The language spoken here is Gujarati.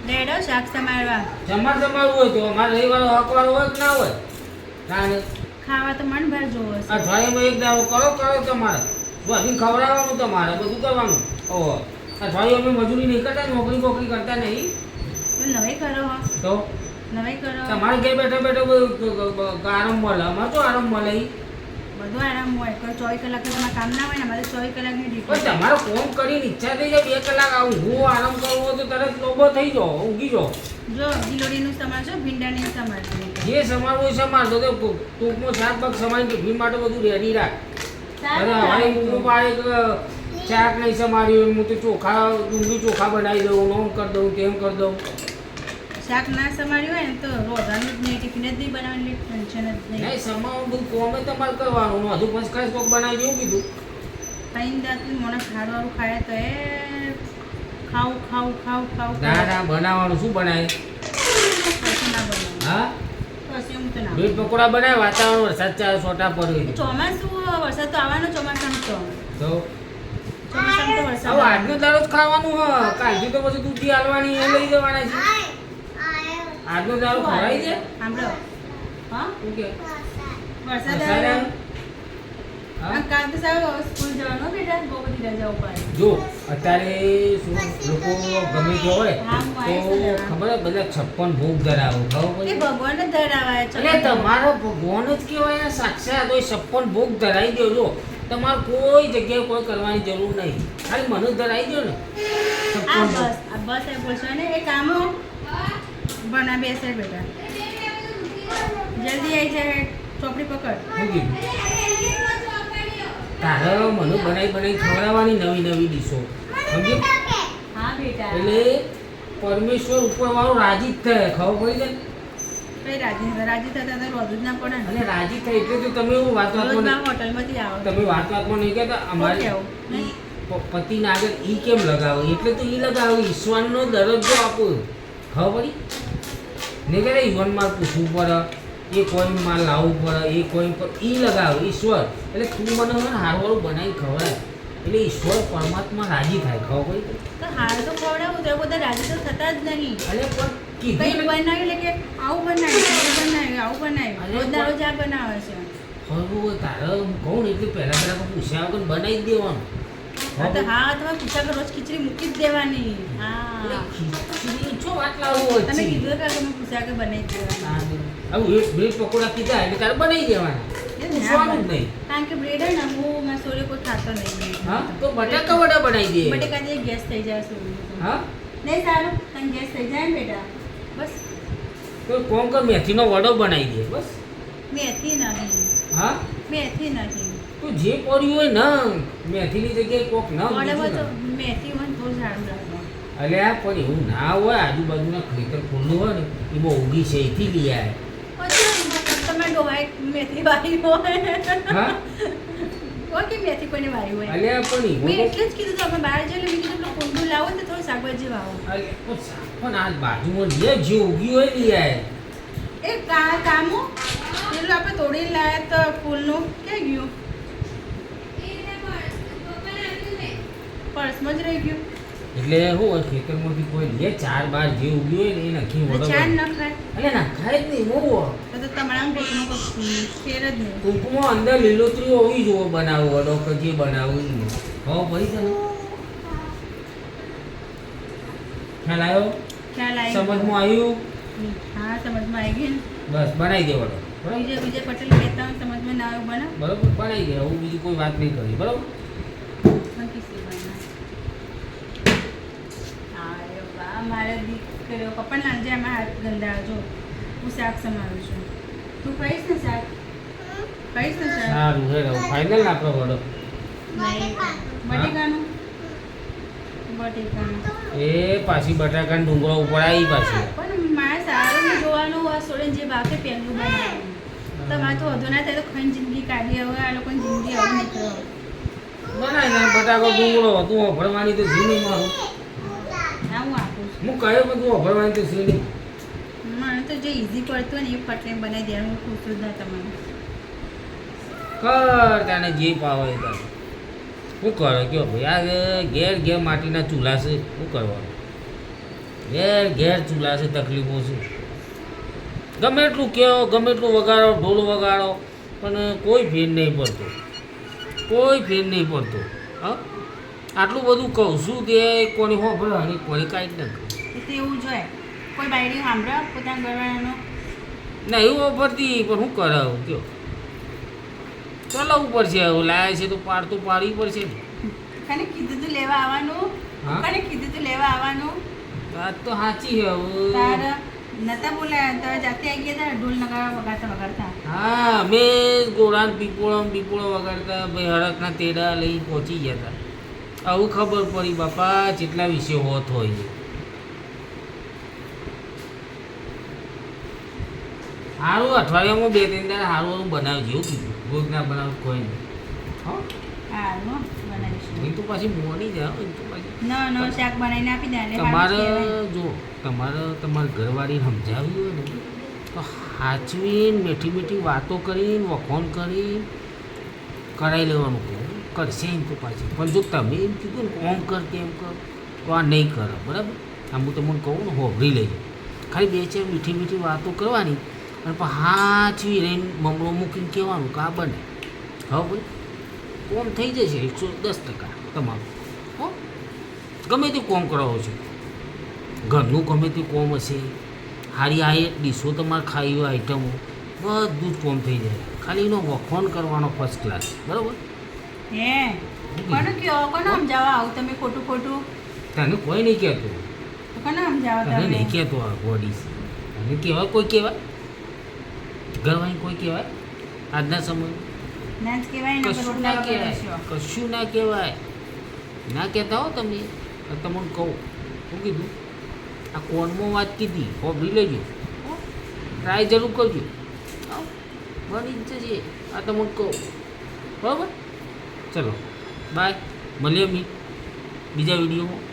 લેડો શાક સમારવા સમારવું હોય તો અમારે રવિવારે હકવારો હોય કે ના હોય ના ને ખાવા તો મન ભર જોવો છે. અઠવાડિયામાં એક દાડો કરો તમારે બધી ખવડાવવાનું તમારે બધું કરવાનું. ઓહો અઠવાડિયામાં મજૂરી નહીં કરતા, નોકરી કરતા નહીં તો નવાઈ કરો હો, તો નવાઈ કરો. તમારે ઘેર બેઠો આરામ મળે. અમારે તો આરામ મળે ઈ બધું આરામ હોય. કોઈ 24 કલાક તો તમારે કામ ના હોય ને, અમારે 24 કલાકની પણ ડ્યુટી. તમારે ફોન કરીને ઈચ્છા થઈ જાય 2 કલાક આવું હું આરામ કરવો હોય તો તરત લોબો થઈ જાઓ, ઊંઘી જાઓ. જો ગિલોડીનું સમારજો, ભીંડાની સમારજો. જે સમારવું હોય સમારજો. તો ટૂંકમાં શાક બાક સમારીને ટિફિન માટે બધું રેડી રાખ. અરે હવે હું પાડે કે શાક નહીં સમાર્યું, હું તો ચોખા ડુંગળી ચોખા બનાવી દઉં, ઓમ કરી દઉં, તેમ કરી દઉં. શાક ના સમાર્યું હોય ને તો રોધાનું જ નહીં, ટિફિન જ નહીં બનાવવાની, ટેન્શન જ નહીં. નહીં સમારવું બધું કોમે તમારે કરવાનું. હજુ ફર્સ્ટ ક્લાસ કોક બનાવી દેવું કીધું. ખાઈને દાંતનું મોણા ખાડવાળું ખાય તો એ ખાવ ના બનાવવાનું શું બનાવે? પછી ના બનાવું. હા પછી હું તો ના બ્રેડ પકોડા બનાવે. વાતાવરણ વરસાદ ચાલે, છોટા પડે ચોમાસું વરસાદ તો આવવાનો, ચોમાસામાં તો ચોમાસામાં તો વરસાદ હવે આજનો દાડો જ ખાવાનું હ. કાલથી તો પછી દૂધી હાલવાની એ લઈ જવાના છે. આજનો દાડો ખવડાવી દે. સાંભળો હા શું કે વરસાદ વરસાદ આવ્યો. આવ્યો? હા? કાલ તો સારું સ્કૂલ જવાનું બેટા, બહુ બધી રજાઓ પડે. જો અત્યારે શું લોકો ગમે તે હોય હા, હું આવીશ તો ને. ખબર હે બધા 56 ભોગ ધરાવો ખબર એ પડી? ભગવાન જ ધરાવાય છે. એટલે તમારો ભગવાન જ કહેવાય ને સાક્ષાત. હોય 56 ભોગ ધરાઈ દેજો. તમારે કોઈ જગ્યાએ કોઈ કરવાની જરૂર નહીં. ખાલી મને જ ધરાઈ દો ને આ 56 ભોગ. બસ એ બોલશો ને એ કામો બના બેસે બેટા, જલ્દી આવી જાય, ચોપડી પકડ. શું કીધું? તારે મને બનાવી ખવડાવવાની નવી ડીશો સમજી? હા બેટા. એટલે પરમેશ્વર ઉપરવાળો રાજી જ થાય. ખબર પડી જાય? કઈ રાજી થતા તો રોજ જ ના પડે ને. અને રાજી થાય એટલે તો તમે એવું વાત રોજ વાતમાં ના હોટલમાંથી આવો. તમે વાતમાં નહીં કહેતા અમારે કેવું? ઈ પતિના આગળ ઈ કેમ લગાવો? એટલે તો ઈ લગાવો, ઈશ્વરનો દરજ્જો આપો. ખબર પડી? નહીં કે ઈવનમાં પૂછવું પડે, એ કોઈમાં લાવવું પડે, એ કોઈ પર ઈ લગાવો ઈશ્વર. એટલે તું મને હવે હારવાળું બનાવી ખવડાય એટલે ઈશ્વર પરમાત્મા રાજી થાય. ખબર પડી? તો હાલ તો ખવડાવું તો બધા રાજી તો થતા જ નહીં. એટલે પણ કઈ કીધું ને, બનાવ્યું એટલે કે આવું બનાવ્યું, આવું બનાવ્યું, રોજ દરરોજ આ બનાવે છે. ખરું હોય તારે કહું ને એટલે પહેલાં પૂછ્યા વગર બનાવી જ દેવાનું. હા તો હા તમે પૂછા કે રોજ ખીચડી મૂકી જ દેવાની. એટલે હા ખીચડી છો વાત લાવવું હોય તમે છે. કીધું કે તમે પૂછ્યા કે બનાવી જ દેવાની. આવું એક બ્રેડ પકોડા કીધા એટલે તારે બનાવી દેવાના. પૂછવાનું જ નહીં. કારણ કે બ્રેડ હે ને હું મારા સોરે કોઈ ખાતો નહીં. હા તો બટાકા વડા બનાવી દે. બટેકા જે ગેસ થઈ જાય સોરે. હા નહીં સારું તને ગેસ થઈ જાય ને બેટા. બસ તો કોમ કર મેથીનો વડો બનાવી દે બસ. મેથી નહીં, હા મેથી નહીં. તો જે પડ્યું હોય ને મેથીની જગ્યાએ કોક ન ઓર્ડરમાં તો બીજું ના. મેથી હોય ને તો સારું લાગે. અલ્યા પણ એવું ના હોય. આજુબાજુના ખેતર ખુલ્લું હોય ને એ બહુ ઊગી છે એથી લઈ આવે. પછી તમે ડોહાય મેથી વાળી હોય. હા કોઈ કે મેથી કોઈને વાળી હોય. અલ્યા પણ મેં એવો એટલે જ કીધું તો અમે બહાર જઈને મેં કીધું કુંડું લાવો ને થોડું શાકભાજી વાવો. પણ આ બાજુમાં લે જે ઉગી હોય લઈ આવે. એ કામો પેલું આપણે તોડીને લાવ્યા તો ફૂલનું ક્યાં ગયું? પર્સમાં જ રહી ગયું. એટલે શું હોય ખેતરમાંથી કોઈ લે 4 બાર જે ઉગ્યું હોય ને એ નાખી તો વડો. ચાર ન ખાય એટલે ના ખાય જ નહીં મોવો. તો તમારા પેટનું કોઈ ફેર જ નહીં. ટૂંકમાં અંદર લીલોતરી હોવી જોવો બનાવો વડો કે જે બનાવું એ હવે ભાઈ તને ખ્યાલ આવ્યો? ખ્યાલ આવી સમજમાં આવ્યું? હા સમજમાં આવી ગયું ને. બસ બનાવી દે વડો. બરાબર વિજય પટેલ કહેતા હોય સમજમાં ના આવ્યું બનાવ. બરાબર બનાવી દે. હું બીજી કોઈ વાત નહીં કરી. બરાબર મારે દીકરીઓ પપ્પા લાંજે એમાં હાથ ગંદા જો હું શાક સમારું છું. તું ખાઈશ ને શાક? ખાઈશ ને શાક? સારું હે ફાઇનલ આપણો વડો. નહીં બટેકાનું બટેકાનું એ પાછી બટાકાના ડુંગળો ઉપર આવી પાછી. પણ મારે સારું જોવાનું આ સોડે જે બાકે પહેલું બનાવ્યું. તમારે તો વધુ ના થાય તો ખાઈને જિંદગી કાઢી. હવે આ લોકોની જિંદગી હવે નીકળો બનાવી ને બટાકો ડુંગળો તું ભરવાની તો ઝીણી મારું. હા હું આપું છું. હું કહ્યું બધું ભરવાની તો ઝીણી. મને તો જે ઇઝી પડતું હોય ને એ ફટલે બનાવી દેવાનું. હું ખુશ જ ના તમને કર તને જે પાવે તારે. શું કરે કયો ભાઈ આ ઘેર ઘેર માટીના ચૂલા છે શું કરવાનું ઘેર ઘેર ચૂલા છે તકલીફો છે ગમે એટલું કહો ગમે એટલું વગાડો ઢોલ વગાડો પણ કોઈ ફેર નહીં પડતો કોઈ ફેર નહીં પડતો હા આટલું બધું કહું છું તે કોની હો ભલે અને કોની કાંઈ જ નથી તો એવું જોઈએ કોઈ બાયડી સાંભળે પોતાના ઘરવાળાનો ના એવું પડતી પણ શું કરાવું કયો ચલાવવું પડશે હવે લાયા છે તો પાડતું પાડવી પડશે ને કને કીધું તું લેવા આવવાનું હા? કને કીધું તું લેવા આવવાનું વાત તો સાચી છે હવે તાર નતા બોલાયા તો જાતે આવી ગયા હતા ઢોલ નગારા વગાડતા વગાડતા હા અમે ગોળાન પીપોળો વગાડતા ભાઈ હરકના તેડા લઈ પહોંચી ગયા હતા આવું ખબર પડી બાપા જેટલા વિશે હોત હોય છે સારું અઠવાડિયામાં 2-3 દાડા સારું બનાવજો એવું કીધું રોજ ના બનાવ કોઈ નહીં હા હા નો બનાવીશું એ તો પાછી મોડી જાય એ તો પાછી નો શાક બનાવીને આપી દે ને તમારે જો તમારા ઘરવાળી સમજાવી હોય ને તો સાચવીને મીઠી મીઠી વાતો કરીને વખોણ કરીને કરાવી લેવાનું કહું કરશે એમ તો પાછી પણ જો તમે એમ કીધું ને ઓમ કર તેમ કર તો આ નહીં કરે બરાબર આમ હું તમને કહું ને હોભરી લેજો ખાલી 2-4 મીઠી મીઠી વાતો કરવાની અને પણ સાચવી રહીને મમરો મૂકીને કહેવાનું કે આ બને હવે ભાઈ કોમ થઈ જશે 110% તમારું હો ગમે તે કોમ કરાવો છો ઘરનું ગમે તે કોમ હશે સારી આ ડીશો તમારે ખાઈ હોય આઈટમો બધું જ કોમ થઈ જાય ખાલી એનો વખોણ કરવાનો ફર્સ્ટ ક્લાસ બરાબર હે કોને કયો કોને સમજાવવા આવું તમે ખોટું ખોટું તને કોઈ નહીં કહેતું કોને સમજાવો તને તમે નહીં કહેતો આ બોડી તને કહેવાય કોઈ કહેવાય ઘરવાળી કોઈ કહેવાય આજના સમય ના જ કહેવાય ને કશું રોટલા ના વગર કહેવાય રહેશો. કશું ના કહેવાય ના કહેતા હો તમે તમને કહું શું કીધું આ કોણમાં વાત કીધી હોબરી લેજો ટ્રાય જરૂર કરજો હો, બની જ જશે આ તમને કહું બરાબર ચલો બાય મળીએ બીજા વિડીયોમાં